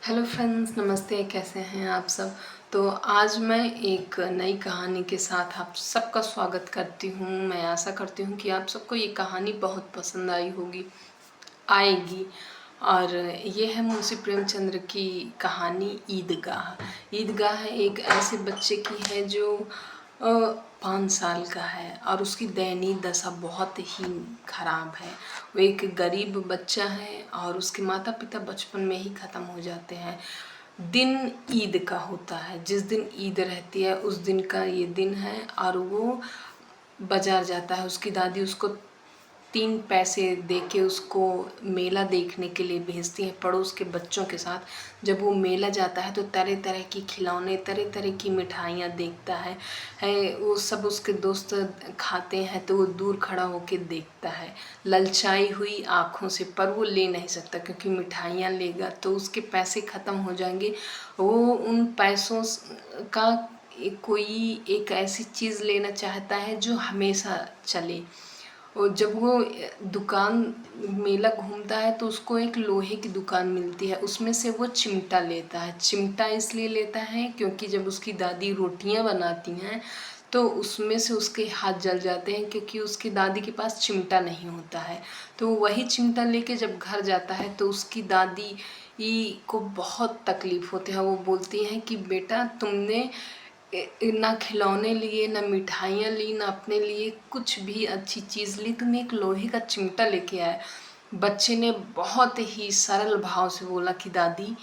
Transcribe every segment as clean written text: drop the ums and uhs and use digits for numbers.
Hello friends, नमस्ते। कैसे हैं आप सब। तो आज मैं एक नई कहानी के साथ आप सबका स्वागत करती हूँ। मैं आशा करती हूँ कि आप सबको ये कहानी बहुत पसंद आएगी। और ये है मुंशी प्रेमचंद्र की कहानी ईदगाह। ईदगाह एक ऐसे बच्चे की है जो 5 साल का है और उसकी दयनीय दशा बहुत ही ख़राब है। वो एक गरीब बच्चा है और उसके माता पिता बचपन में ही ख़त्म हो जाते हैं। दिन ईद का होता है, जिस दिन ईद रहती है उस दिन का ये दिन है और वो बाज़ार जाता है। उसकी दादी उसको 3 पैसे दे के उसको मेला देखने के लिए भेजती है पड़ोस के बच्चों के साथ। जब वो मेला जाता है तो तरह तरह की खिलौने, तरह तरह की मिठाइयाँ देखता है। वो सब उसके दोस्त खाते हैं तो वो दूर खड़ा होकर देखता है ललचाई हुई आँखों से, पर वो ले नहीं सकता क्योंकि मिठाइयाँ लेगा तो उसके पैसे ख़त्म हो जाएंगे। वो उन पैसों का कोई एक ऐसी चीज़ लेना चाहता है जो हमेशा चले। और जब वो दुकान मेला घूमता है तो उसको एक लोहे की दुकान मिलती है, उसमें से वो चिमटा लेता है। चिमटा इसलिए लेता है क्योंकि जब उसकी दादी रोटियां बनाती हैं तो उसमें से उसके हाथ जल जाते हैं, क्योंकि उसकी दादी के पास चिमटा नहीं होता है। तो वही चिमटा लेके जब घर जाता है तो उसकी दादी को बहुत तकलीफ़ होती है। वो बोलती हैं कि बेटा, तुमने ना खिलौने लिए, ना मिठाइयाँ ली, ना अपने लिए कुछ भी अच्छी चीज़ ली, तुम एक लोहे का चिमटा लेके आए। बच्चे ने बहुत ही सरल भाव से बोला कि दादी,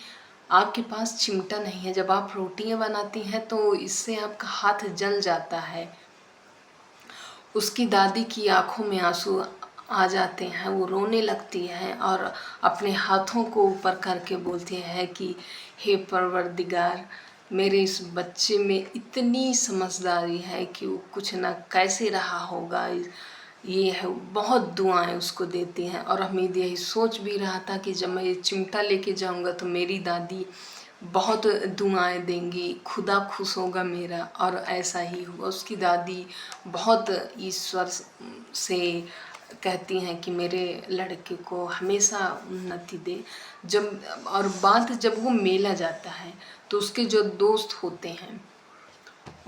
आपके पास चिमटा नहीं है, जब आप रोटियां बनाती हैं तो इससे आपका हाथ जल जाता है। उसकी दादी की आंखों में आंसू आ जाते हैं, वो रोने लगती है और अपने हाथों को ऊपर करके बोलती है कि हे परवरदिगार, मेरे इस बच्चे में इतनी समझदारी है कि वो कुछ ना कैसे रहा होगा। ये है, बहुत दुआएं उसको देती हैं। और हमीद यही सोच भी रहा था कि जब मैं ये चिमटा लेके जाऊंगा तो मेरी दादी बहुत दुआएं देंगी, खुदा खुश होगा मेरा। और ऐसा ही हुआ। उसकी दादी बहुत ईश्वर से कहती हैं कि मेरे लड़के को हमेशा उन्नति दे। जब वो मेला जाता है तो उसके जो दोस्त होते हैं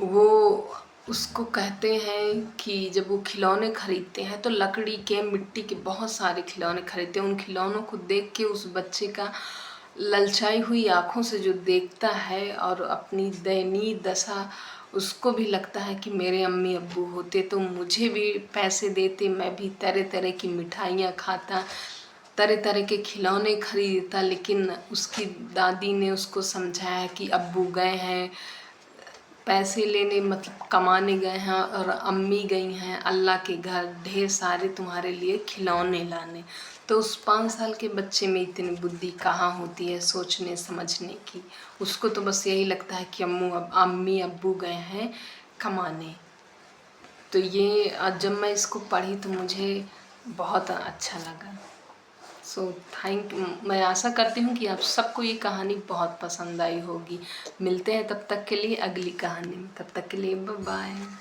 वो उसको कहते हैं कि जब वो खिलौने खरीदते हैं तो लकड़ी के, मिट्टी के बहुत सारे खिलौने खरीदते हैं। उन खिलौनों को देख के उस बच्चे का ललचाई हुई आँखों से जो देखता है और अपनी दयनीय दशा, उसको भी लगता है कि मेरे अम्मी अब्बू होते तो मुझे भी पैसे देते, मैं भी तरह तरह की मिठाइयाँ खाता, तरह तरह के खिलौने खरीदता। लेकिन उसकी दादी ने उसको समझाया कि अब्बू गए हैं पैसे लेने, मतलब कमाने गए हैं, और अम्मी गई हैं अल्लाह के घर ढेर सारे तुम्हारे लिए खिलौने लाने। तो उस 5 साल के बच्चे में इतनी बुद्धि कहाँ होती है सोचने समझने की। उसको तो बस यही लगता है कि अम्मी अब्बू गए हैं कमाने। तो ये जब मैं इसको पढ़ी तो मुझे बहुत अच्छा लगा। मैं आशा करती हूँ कि आप सबको ये कहानी बहुत पसंद आई होगी। मिलते हैं तब तक के लिए अगली कहानी में। तब तक के लिए बाय बाय।